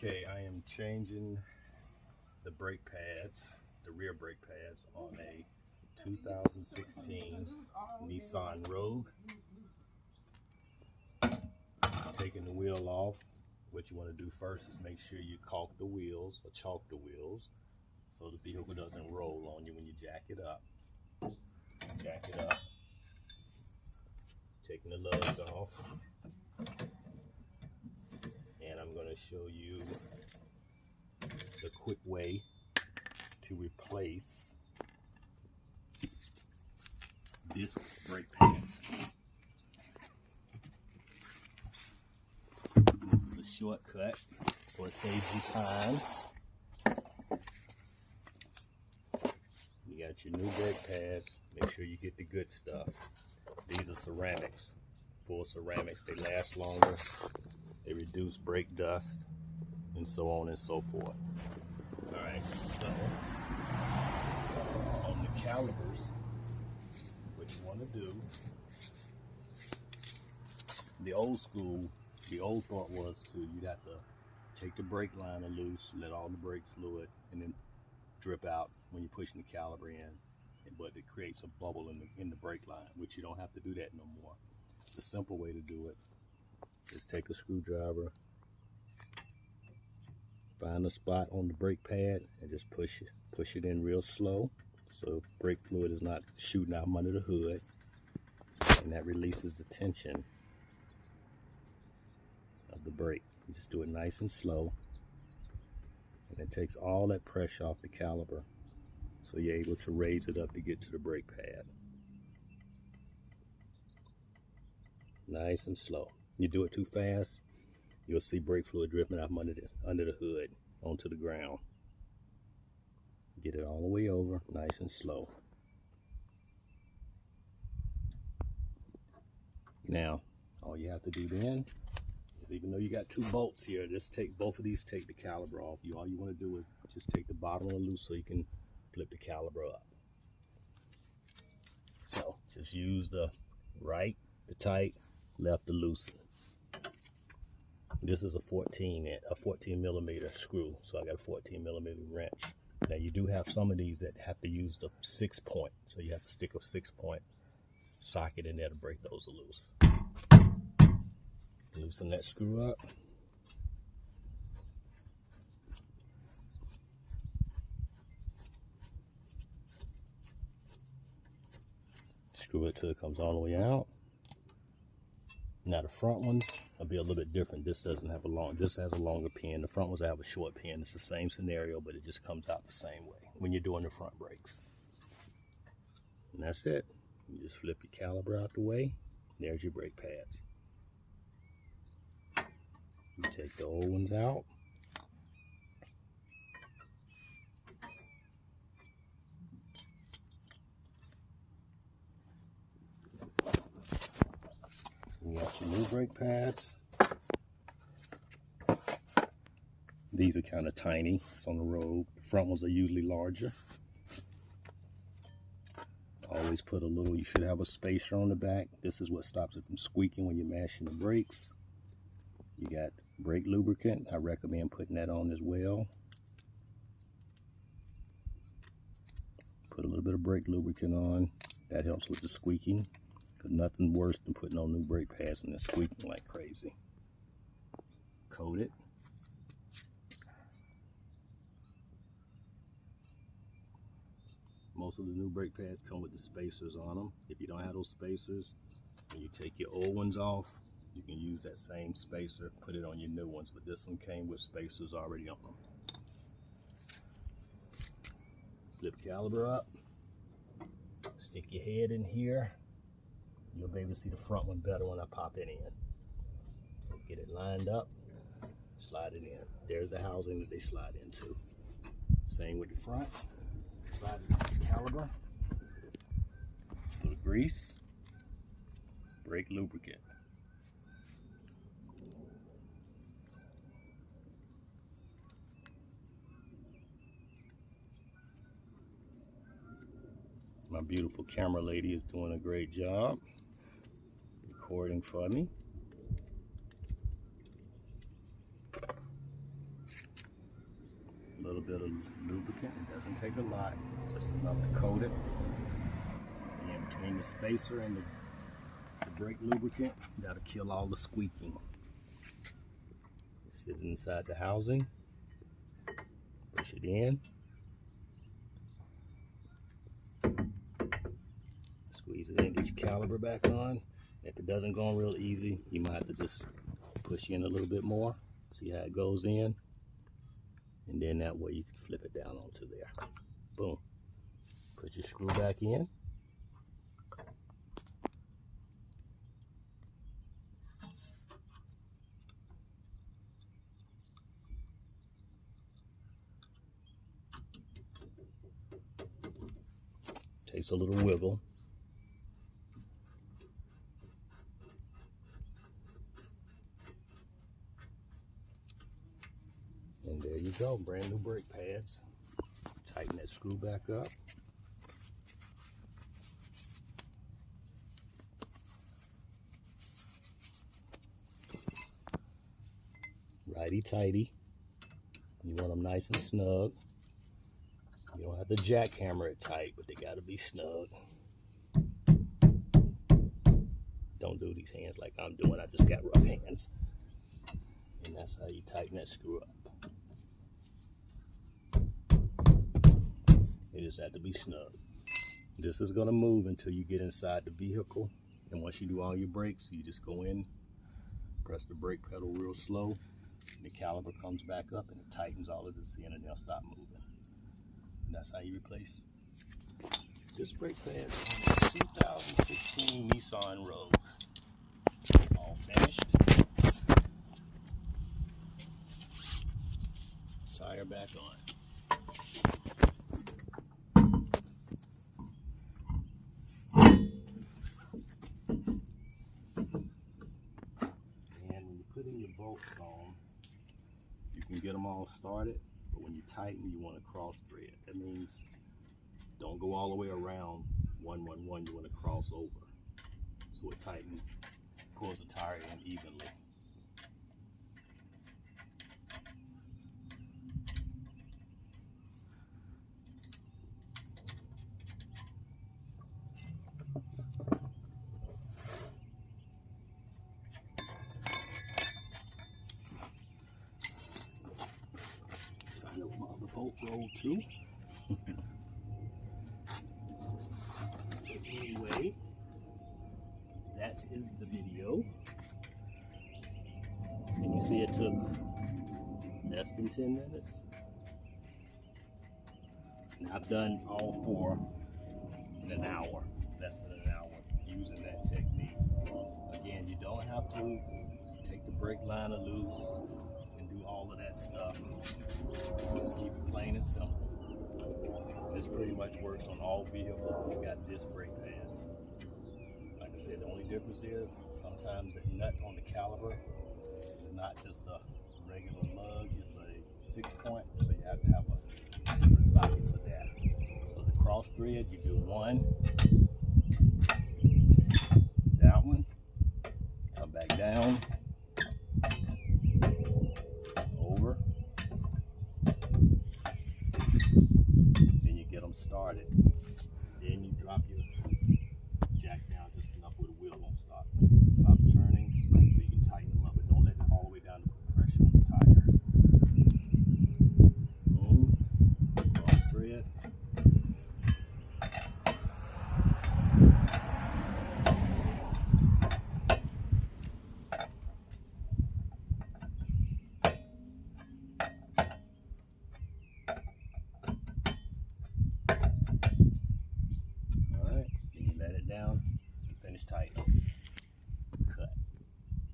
Okay, I am changing the brake pads, the rear brake pads on a 2016 Nissan Rogue. Taking the wheel off, what you want to do first is make sure you caulk the wheels or chalk the wheels so the vehicle doesn't roll on you when you jack it up. Jack it up. Taking the lugs off. And I'm going to show you the quick way to replace disc brake pads. This is a shortcut, so it saves you time. You got your new brake pads. Make sure you get the good stuff. These are ceramics, full ceramics. They last longer. They reduce brake dust, and so on and so forth. All right, so on the calipers, what you want to do, the old thought was you'd have to take the brake liner loose, let all the brake fluid, and then drip out when you're pushing the caliper in. But it creates a bubble in the brake line, which you don't have to do that no more. The simple way to do it is take a screwdriver, find a spot on the brake pad, and just push it in real slow, so brake fluid is not shooting out from under the hood, and that releases the tension of the brake. You just do it nice and slow, and it takes all that pressure off the caliper, so you're able to raise it up to get to the brake pad. Nice and slow. You do it too fast, you'll see brake fluid dripping out from under the hood onto the ground. Get it all the way over, nice and slow. Now, all you have to do then is, even though you got two bolts here, just take both of these, take the caliper off. All you want to do is just take the bottom one loose so you can flip the caliper up. So just use the right to tight, left to loosen. This is a 14 millimeter screw, so I got a 14 millimeter wrench. Now you do have some of these that have to use the 6-point, so you have to stick a 6-point socket in there to break those loose. Loosen that screw up. Screw it till it comes all the way out. Now the front ones will be a little bit different. This has a longer pin. The front ones have a short pin. It's the same scenario, but it just comes out the same way when you're doing the front brakes. And that's it. You just flip your caliper out the way. There's your brake pads. You take the old ones out. You got your new brake pads. These are kind of tiny. It's on the road. The front ones are usually larger. Always put you should have a spacer on the back. This is what stops it from squeaking when you're mashing the brakes. You got brake lubricant. I recommend putting that on as well. Put a little bit of brake lubricant on. That helps with the squeaking. Because nothing worse than putting on new brake pads and they're squeaking like crazy. Coat it. Most of the new brake pads come with the spacers on them. If you don't have those spacers, when you take your old ones off, you can use that same spacer, put it on your new ones. But this one came with spacers already on them. Flip caliper up. Stick your head in here. You'll be able to see the front one better when I pop it in. Get it lined up, slide it in. There's the housing that they slide into. Same with the front. Slide the caliper. A little grease. Brake lubricant. My beautiful camera lady is doing a great job recording for me. little bit of lubricant. It doesn't take a lot, just enough to coat it. And in between the spacer and the brake lubricant, that'll kill all the squeaking. Sit it inside the housing, push it in, squeeze it in, get your caliper back on. If it doesn't go on real easy, you might have to just push in a little bit more, see how it goes in, and then that way you can flip it down onto there. Boom. Put your screw back in. Takes a little wiggle. And there you go, brand new brake pads. Tighten that screw back up. Righty-tighty. You want them nice and snug. You don't have to jackhammer it tight, but they gotta be snug. Don't do these hands like I'm doing. I just got rough hands. And that's how you tighten that screw up. It just had to be snug. This is gonna move until you get inside the vehicle. And once you do all your brakes, you just go in, press the brake pedal real slow, and the caliper comes back up and it tightens all of this in and they'll stop moving. And that's how you replace this brake pad on a 2016 Nissan Rogue. All finished. Tire back on. And when you put in your bolts on, you can get them all started. But when you tighten, you want to cross thread. That means don't go all the way around 111. You want to cross over. So it tightens, pulls the tire in evenly. Find out my other bolt roll too. Anyway, that is the video. And you see it took less than 10 minutes. And I've done all 4 in an hour, less than an hour, using that technique. Again, you don't have to take the brake liner loose and do all of that stuff. Just keep it plain and simple. This pretty much works on all vehicles that's got disc brake pads. Like I said, the only difference is sometimes the nut on the caliper is not just a regular lug, it's a 6-point, so you have to have a different socket for that. So the cross thread, you do one, that one, come back down, over, then you get them started. Then you drop your jack down just enough where the wheel won't stop. Stop turning so you can tighten them up, but don't let it all the way down to put pressure on the tire. Boom, cross thread. All right, then you let it down and finish tightening.